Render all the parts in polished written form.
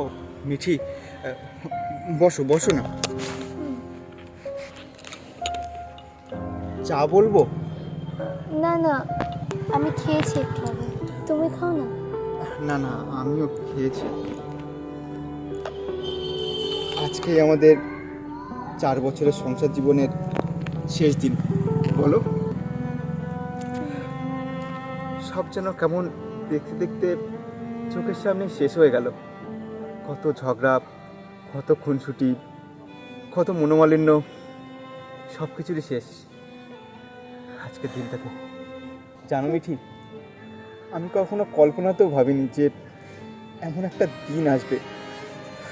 ও মিঠি, বসো বসো না। চা বলবো? না না, আমি খেয়েছি একটু আগে, তুমি খাও না। না না, আমিও খেয়েছি। আজকে আমাদের 4 বছরের সংসার জীবনের শেষ দিন, বলো। সব যেন কেমন দেখতে দেখতে চোখের সামনে শেষ হয়ে গেল। কত ঝগড়া, কত খুনসুটি, কত মনোমালিন্য, সব কিছুরই শেষ আজকের দিনটাতে। জানো মিঠি, আমি কখনো কল্পনাতেও ভাবিনি যে এমন একটা দিন আসবে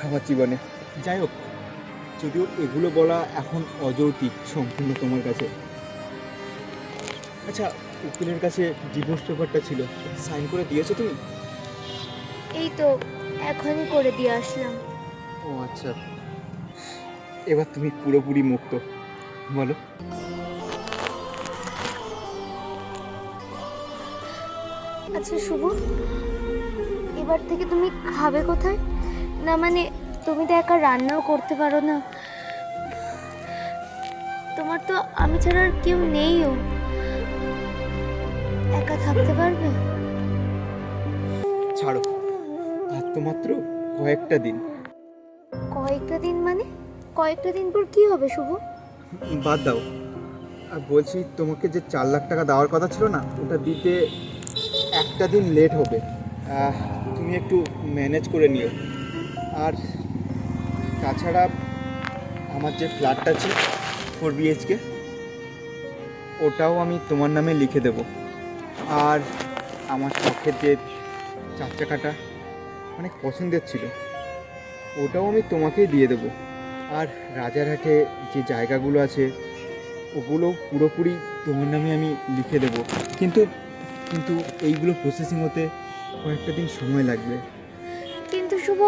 আমার জীবনে। যাই হোক, যদিও এগুলো বলা এখন অযৌক্তিক সম্পূর্ণ তোমার কাছে। আচ্ছা, উকিলের কাছে ডিভোর্স পেপারটা ছিল, সাইন করে দিয়েছো তুমি? এই তো এখনই করে দিয়ে আসলাম। ও আচ্ছা, এবার তুমি পুরোপুরি মুক্ত, বলো। আচ্ছা শুভ, এবার থেকে তুমি খাবে কোথায়? না মানে তুমি তো একা রান্নাও করতে পারো না, তোমার তো আমি ছাড়া আর কেউ নেইও, একা থাকতে পারবে? ছাড়ো, আর তো মাত্র কয়েকটা দিন। কয়েকটা দিন মানে? কয়েকটা দিন পর কি হবে শুভ? বাদ দাও। আর বলছি, তোমাকে যে 4 লাখ টাকা দেওয়ার কথা ছিল না, ওটা দিতে একটা দিন লেট হবে। তুমি একটু ম্যানেজ করে নিও। আর তাছাড়া আমার যে ফ্ল্যাটটা আছে 4 BHK, ওটাও আমি তোমার নামে লিখে দেব। আর আমার শখের যে 4 চাকাটা অনেক পছন্দের ছিল, ওটাও আমি তোমাকেই দিয়ে দেব। আর রাজারহাটে যে জায়গাগুলো আছে, ওগুলো পুরোপুরি তোমার নামে আমি লিখে দেব। কিন্তু কিন্তু এইগুলো প্রসেসিং হতে কয়েকটা দিন সময় লাগবে। কিন্তু শুভ,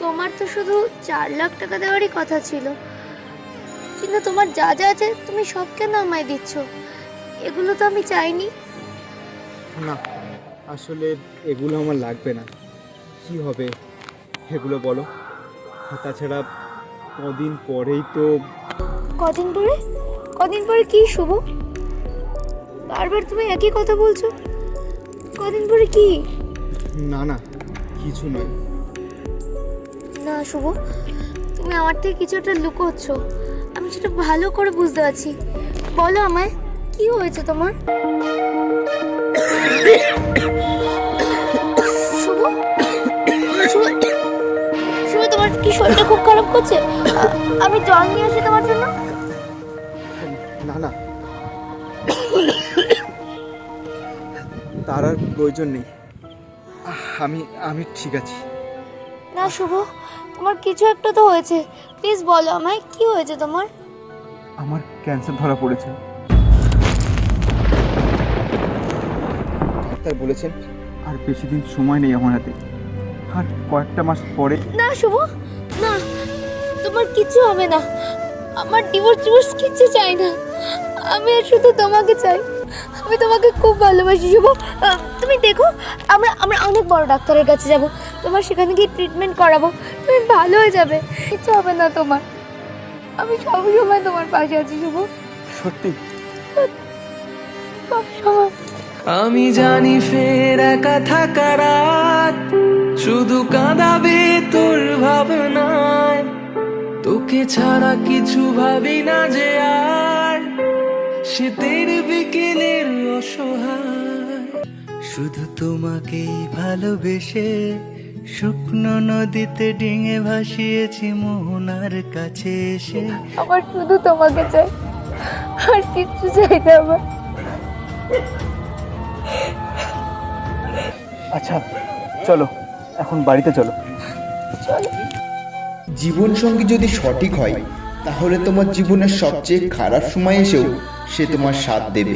তোমার তো শুধু 4 লাখ টাকা দেওয়ারই কথা ছিল, কিন্তু তোমার যা যা আছে তুমি সব কেন আমায় দিচ্ছ? এগুলো তো আমি চাইনি। না, আসলে এগুলো আমার লাগবে না। কি হবে এগুলো বলো? আর তাছাড়া কদিন পরেই তো। কদিন পরে? কদিন পরে কি শুভ? বারবার তুমি একই কথা বলছো, কদিন পরে কি? না না, কিছু নয়। না শুভ, তুমি আমার থেকে কিছু একটা লুকোচ্ছ, আমি সেটা ভালো করে বুঝতে পারছি। বলো আমায়, কি হয়েছে তোমার? শুভ, শুভ, শুভ, তোমার কি শরীরটা খুব খারাপ করছে? আমি জল নিয়ে আসি তোমার জন্য। না না, তার আর প্রয়োজন নেই। আমি আমি ঠিক আছি। না শুভ, তোমার কিছু একটা তো হয়েছে, প্লিজ বলো আমায়, কি হয়েছে তোমার? আমার ক্যান্সার ধরা পড়েছে। ডাক্তার বলেছেন আর বেশি দিন সময় নেই আমার হাতে। আর কয়েকটা মাস পরে। না শুভ, না, তোমার কিছু হবে না। আমার ডিভোর্স কিছু চাই না, আমি আর শুধু তোমাকে চাই। আমি তোমাকে খুব ভালোবাসি শুভ। তুমি দেখো, আমরা আমরা অনেক বড় ডাক্তারের কাছে যাব, তোমার সেখানে গিয়ে ট্রিটমেন্ট করাবো, তুমি ভালো হয়ে যাবে, কিছু হবে না তোমার। আমি সব সময় তোমার পাশে আছি শুভ, সত্যি সব সময়। আমি জানি ফের একা থাকা রাত শুধু কাঁদাবে তোর ভাবনায়, তোকে ছাড়া কিছু ভাবি না যে আর, শীতের বিকেলের অসহায়। শুধু তোমাকেই ভালোবেসে শুকনো নদীতে ডিঙে ভাসিয়েছি মোহনার কাছে এসে। আমার শুধু তোমাকে চাই, আর কিচ্ছু চাই না আমার। আচ্ছা চলো, এখন বাড়িতে চলো। চলো। জীবনসঙ্গী যদি সঠিক হয়, তাহলে তোমার জীবনের সবচেয়ে খারাপ সময় এসেও সে তোমার সাথ দেবে।